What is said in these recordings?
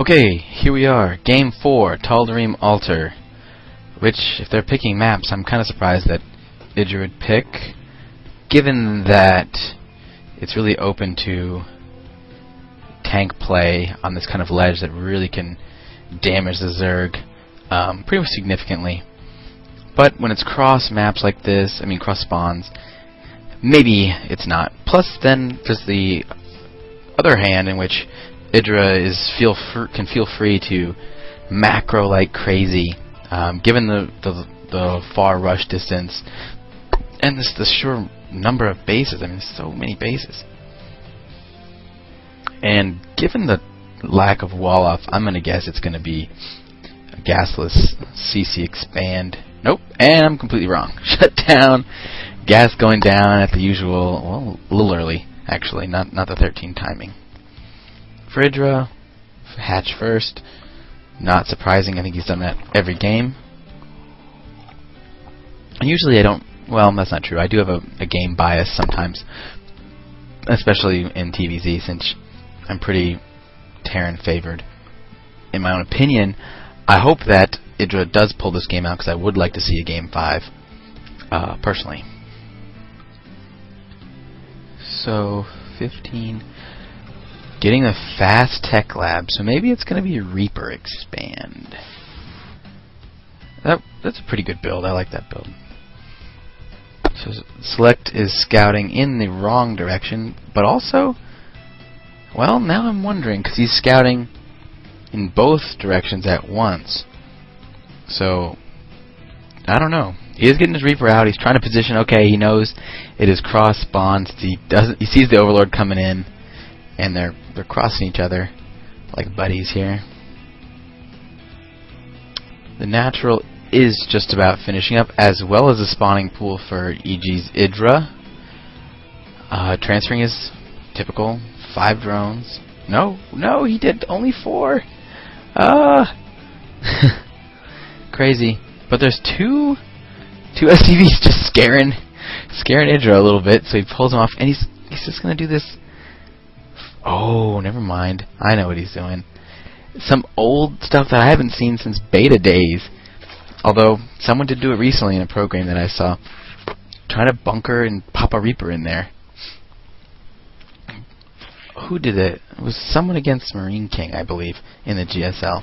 Okay, here we are, Game 4, Tal'Darim Altar, which, if they're picking maps, I'm kind of surprised that EGIdra would pick, given that it's really open to tank play on this kind of ledge that really can damage the Zerg pretty much significantly. But when it's cross maps like this, cross spawns, maybe it's not. Plus, then there's the other hand in which EGIdra can feel free to macro like crazy, given the far rush distance and the sheer number of bases. So many bases. And given the lack of wall off, I'm gonna guess it's gonna be a gasless CC expand. Nope, and I'm completely wrong. Shut down. Gas going down at the usual, well, a little early actually, not the 13 timing. For EGIdra, hatch first. Not surprising, I think he's done that every game. And usually I don't, well, that's not true. I do have a game bias sometimes, especially in TVZ, since I'm pretty Terran favored. In my own opinion, I hope that EGIdra does pull this game out, because I would like to see a game 5, personally. So, 15... Getting the fast tech lab, so maybe it's going to be a Reaper expand. That's a pretty good build. I like that build. So Select is scouting in the wrong direction, but also, well, now I'm wondering, because he's scouting in both directions at once. So, I don't know. He is getting his Reaper out. He's trying to position. Okay, he knows it is cross spawns. He sees the Overlord coming in, and they're crossing each other like buddies here. The natural is just about finishing up, as well as the spawning pool for EGIdra. Transferring is typical. 5 drones. No, he did only 4. Crazy. But there's two SCVs just scaring EGIdra a little bit, so he pulls them off, and he's just gonna do this. Oh, never mind. I know what he's doing. Some old stuff that I haven't seen since beta days. Although, someone did do it recently in a program that I saw. Trying to bunker and pop a Reaper in there. Who did it? It was someone against Marine King, I believe, in the GSL.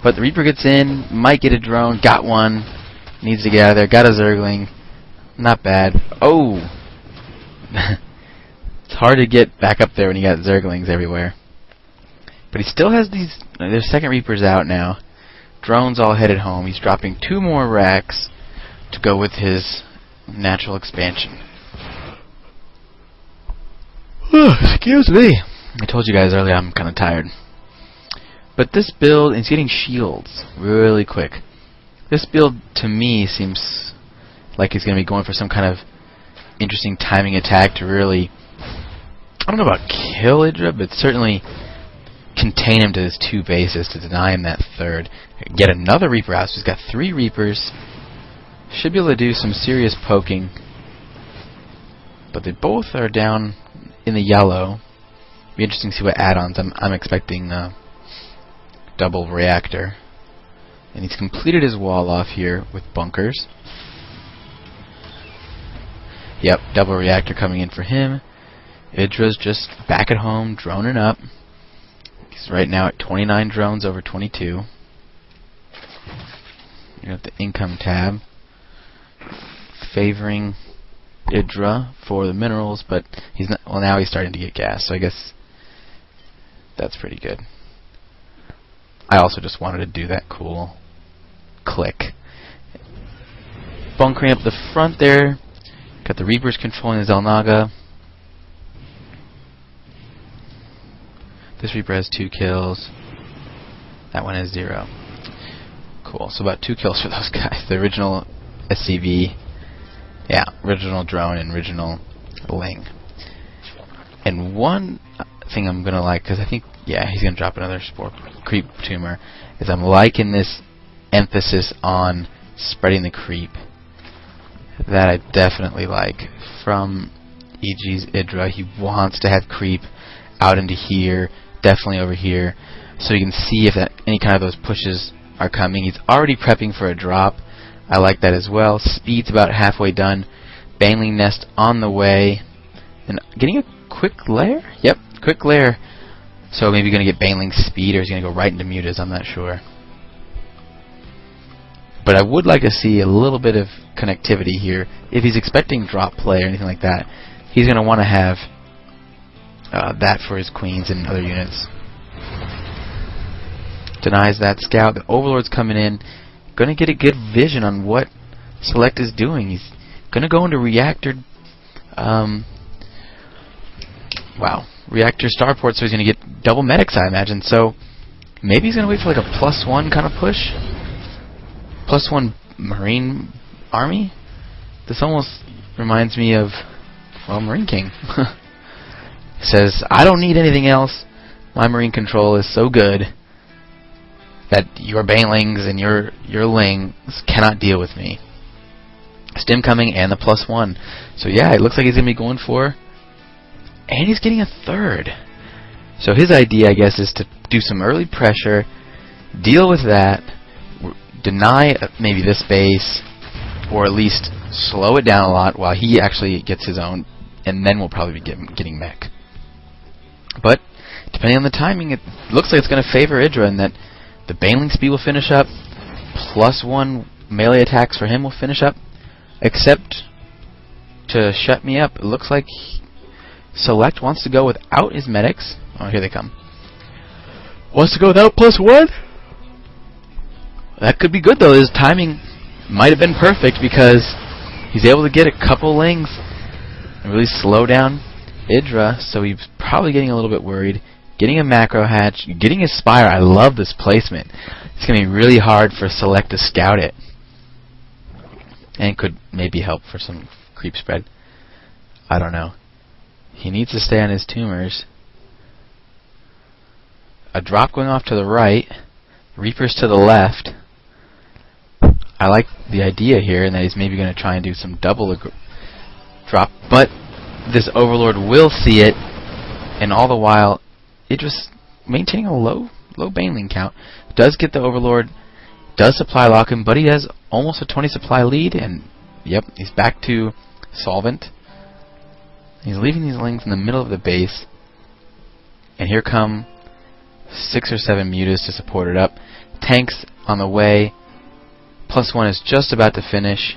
But the Reaper gets in, might get a drone, got one, needs to get out of there, got a Zergling. Not bad. Oh! It's hard to get back up there when you got Zerglings everywhere. But he still has these... There's second Reapers out now. Drones all headed home. He's dropping 2 more racks to go with his natural expansion. Excuse me. I told you guys earlier I'm kind of tired. But this build, he's getting shields really quick. This build, to me, seems like he's going to be going for some kind of interesting timing attack to really... I don't know about kill EGIdra, but certainly contain him to his 2 bases to deny him that 3rd. Get another Reaper out, so he's got 3 Reapers. Should be able to do some serious poking. But they both are down in the yellow. Be interesting to see what add-ons. I'm expecting double reactor. And he's completed his wall off here with bunkers. Yep, double reactor coming in for him. EGIdra's just back at home, droning up. He's right now at 29 drones over 22. You have the income tab favoring EGIdra for the minerals, but he's not. Well, now he's starting to get gas, so I guess that's pretty good. I also just wanted to do that cool click. Bunkering up the front there. Got the Reapers controlling the Zelnaga. This Reaper has 2 kills. That one has 0. Cool. So about 2 kills for those guys. The original SCV. Yeah, original drone and original Ling. And one thing I'm going to like, because I think, yeah, he's going to drop another Spore Creep Tumor, is I'm liking this emphasis on spreading the creep. That I definitely like. From EGIdra, he wants to have creep out into here, definitely over here, so you can see if any kind of those pushes are coming. He's already prepping for a drop. I like that as well. Speed's about halfway done. Baneling Nest on the way. And getting a quick lair? Yep, quick lair. So maybe going to get Baneling speed, or he's going to go right into Mutas, I'm not sure. But I would like to see a little bit of connectivity here. If he's expecting drop play or anything like that, he's going to want to have that for his queens and other units. Denies that scout. The Overlord's coming in. Going to get a good vision on what Select is doing. He's going to go into Reactor... Reactor Starport, so he's going to get double medics, I imagine. So maybe he's going to wait for like a +1 kind of push. +1 Marine Army? This almost reminds me of, well, Marine King. He says, I don't need anything else. My Marine control is so good that your Banelings and your Lings cannot deal with me. Stim coming and the +1. So yeah, it looks like he's going to be going for... And he's getting a third. So his idea, I guess, is to do some early pressure, deal with that, deny maybe this base, or at least slow it down a lot while he actually gets his own, and then we'll probably be getting mech. But depending on the timing, it looks like it's going to favor EGIdra in that the Baneling speed will finish up, +1 melee attacks for him will finish up, except to shut me up. It looks like Select wants to go without his medics. Oh, here they come. Wants to go without +1? That could be good, though. His timing might have been perfect because he's able to get a couple Lings and really slow down EGIdra, so he's probably getting a little bit worried. Getting a macro hatch, getting his Spire. I love this placement. It's going to be really hard for Select to scout it. And could maybe help for some creep spread. I don't know. He needs to stay on his tumors. A drop going off to the right. Reapers to the left. I like the idea here, and that he's maybe going to try and do some double drop. But this Overlord will see it, and all the while, it just maintaining a low Baneling count. Does get the Overlord, does supply lock him, but he has almost a 20 supply lead, and yep, he's back to Solvent. He's leaving these Lings in the middle of the base, and here come 6 or 7 Mutas to support it up. Tanks on the way. +1 is just about to finish.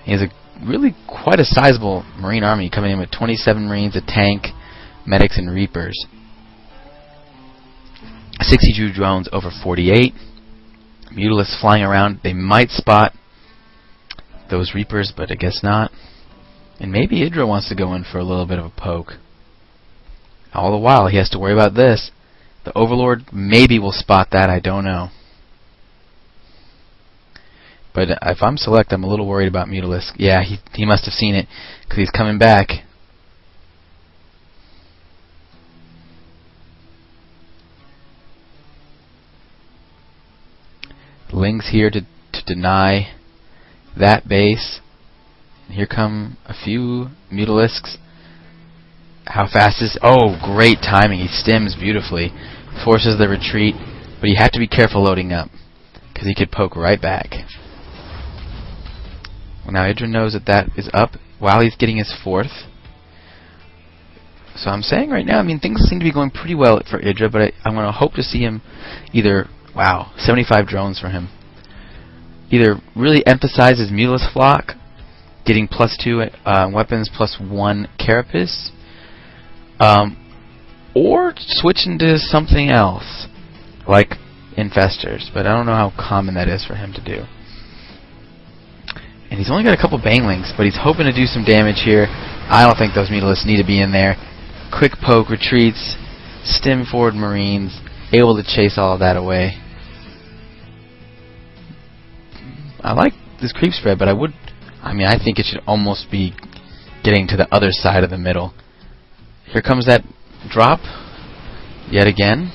He has really quite a sizable Marine army coming in with 27 Marines, a tank, medics, and Reapers. 60 EGIdra drones over 48. Mutalisks flying around. They might spot those Reapers, but I guess not. And maybe EGIdra wants to go in for a little bit of a poke. All the while, he has to worry about this. The Overlord maybe will spot that, I don't know. But if I'm Select, I'm a little worried about Mutalisk. Yeah, he must have seen it, because he's coming back. Lings here to deny that base. Here come a few Mutalisks. How fast is... Oh, great timing. He stims beautifully. Forces the retreat. But you have to be careful loading up, because he could poke right back. Well, now EGIdra knows that is up while he's getting his 4th. So I'm saying right now, I mean, things seem to be going pretty well for EGIdra, but I'm going to hope to see him either... Wow, 75 drones for him. Either really emphasize his Mutalisk flock, getting +2 weapons, +1 carapace, or switch into something else, like Infestors, but I don't know how common that is for him to do. And he's only got a couple Banelings, but he's hoping to do some damage here. I don't think those Mutalisks need to be in there. Quick poke, retreats, stim forward Marines, able to chase all of that away. I like this creep spread, but I think it should almost be getting to the other side of the middle. Here comes that drop yet again.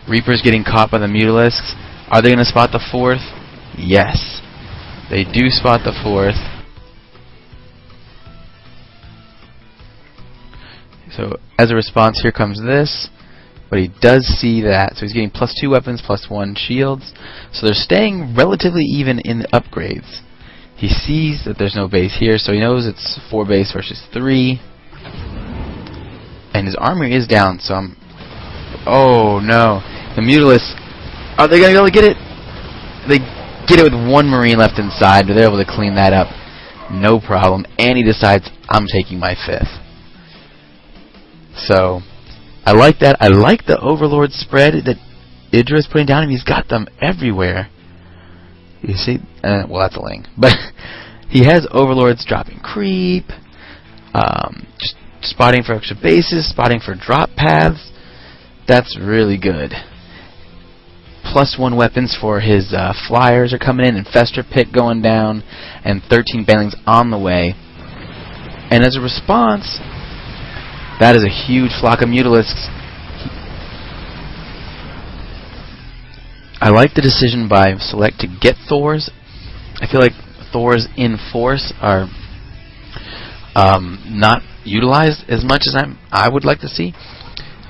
Reapers getting caught by the Mutalisks. Are they going to spot the 4th? Yes. They do spot the 4th. So as a response, here comes this. But he does see that, so he's getting +2 weapons, +1 shields. So they're staying relatively even in the upgrades. He sees that there's no base here, so he knows it's 4 base versus 3. And his armor is down, so I'm... Oh no. The Mutalisk, are they going to be able to get it? They get it with 1 Marine left inside, but they're able to clean that up. No problem. And he decides, I'm taking my 5th. So... I like that. I like the Overlord spread that EGIdra is putting down, and he's got them everywhere. You see? Well, that's a Ling. But he has Overlords dropping creep, just spotting for extra bases, spotting for drop paths. That's really good. +1 weapons for his flyers are coming in, Infestor Pit going down, and 13 banelings on the way. And as a response... That is a huge flock of Mutalisks. I like the decision by Select to get Thors. I feel like Thors in force are not utilized as much as I would like to see.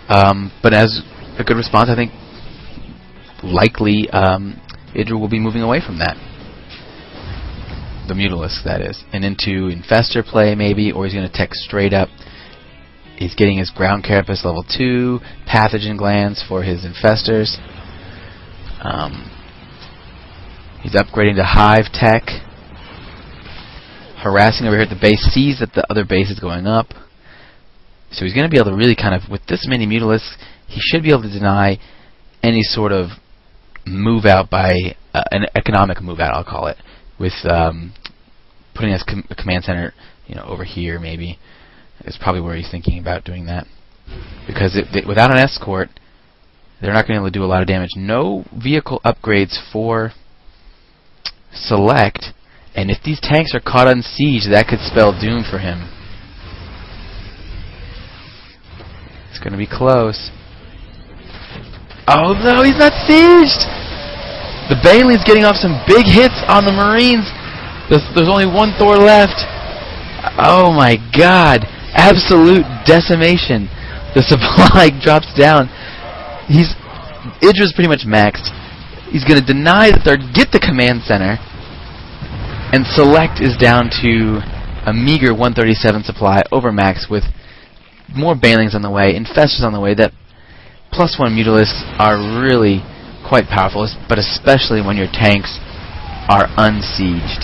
But as a good response, I think likely EGIdra will be moving away from that. The Mutalisk, that is. And into Infestor play maybe, or he's going to tech straight up. He's getting his ground carapace level 2, pathogen glands for his infestors. He's upgrading to hive tech. Harassing over here at the base, sees that the other base is going up. So he's going to be able to really kind of, with this many Mutalisks, he should be able to deny any sort of move out by, an economic move out, I'll call it, with putting his command center, over here maybe. Is probably where he's thinking about doing that. Because without an escort, they're not going to be able to do a lot of damage. No vehicle upgrades for Select, and if these tanks are caught on siege, that could spell doom for him. It's going to be close. Oh no, he's not sieged! The Baneling's getting off some big hits on the Marines. There's only 1 Thor left. Oh my god. Absolute decimation. The supply drops down. EGIdra's pretty much maxed. He's going to deny that they'll get the command center, and Select is down to a meager 137 supply over max with more Banelings on the way, Infestors on the way. That +1 Mutalisks are really quite powerful, but especially when your tanks are unsieged.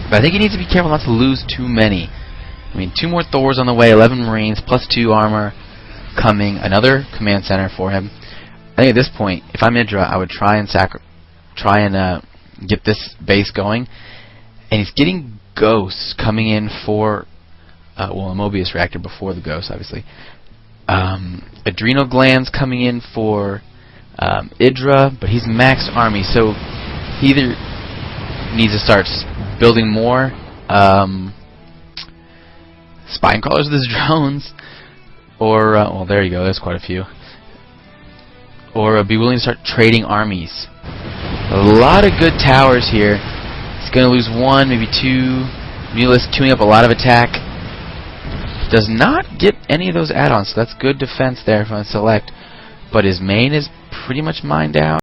But I think he needs to be careful not to lose too many. I mean, 2 more Thors on the way, 11 Marines, +2 armor coming, another command center for him. I think at this point, if I'm EGIdra, I would try and get this base going. And he's getting ghosts coming in for, a Mobius reactor before the ghosts, obviously. Adrenal glands coming in for EGIdra, but he's maxed army, so he either needs to start building more spine crawlers with his drones, or well, there you go, there's quite a few, or be willing to start trading armies. A lot of good towers here. He's going to lose 1, maybe 2. Mutalisk queuing up a lot of attack. Does not get any of those add-ons, so that's good defense there from Select, but his main is pretty much mined out.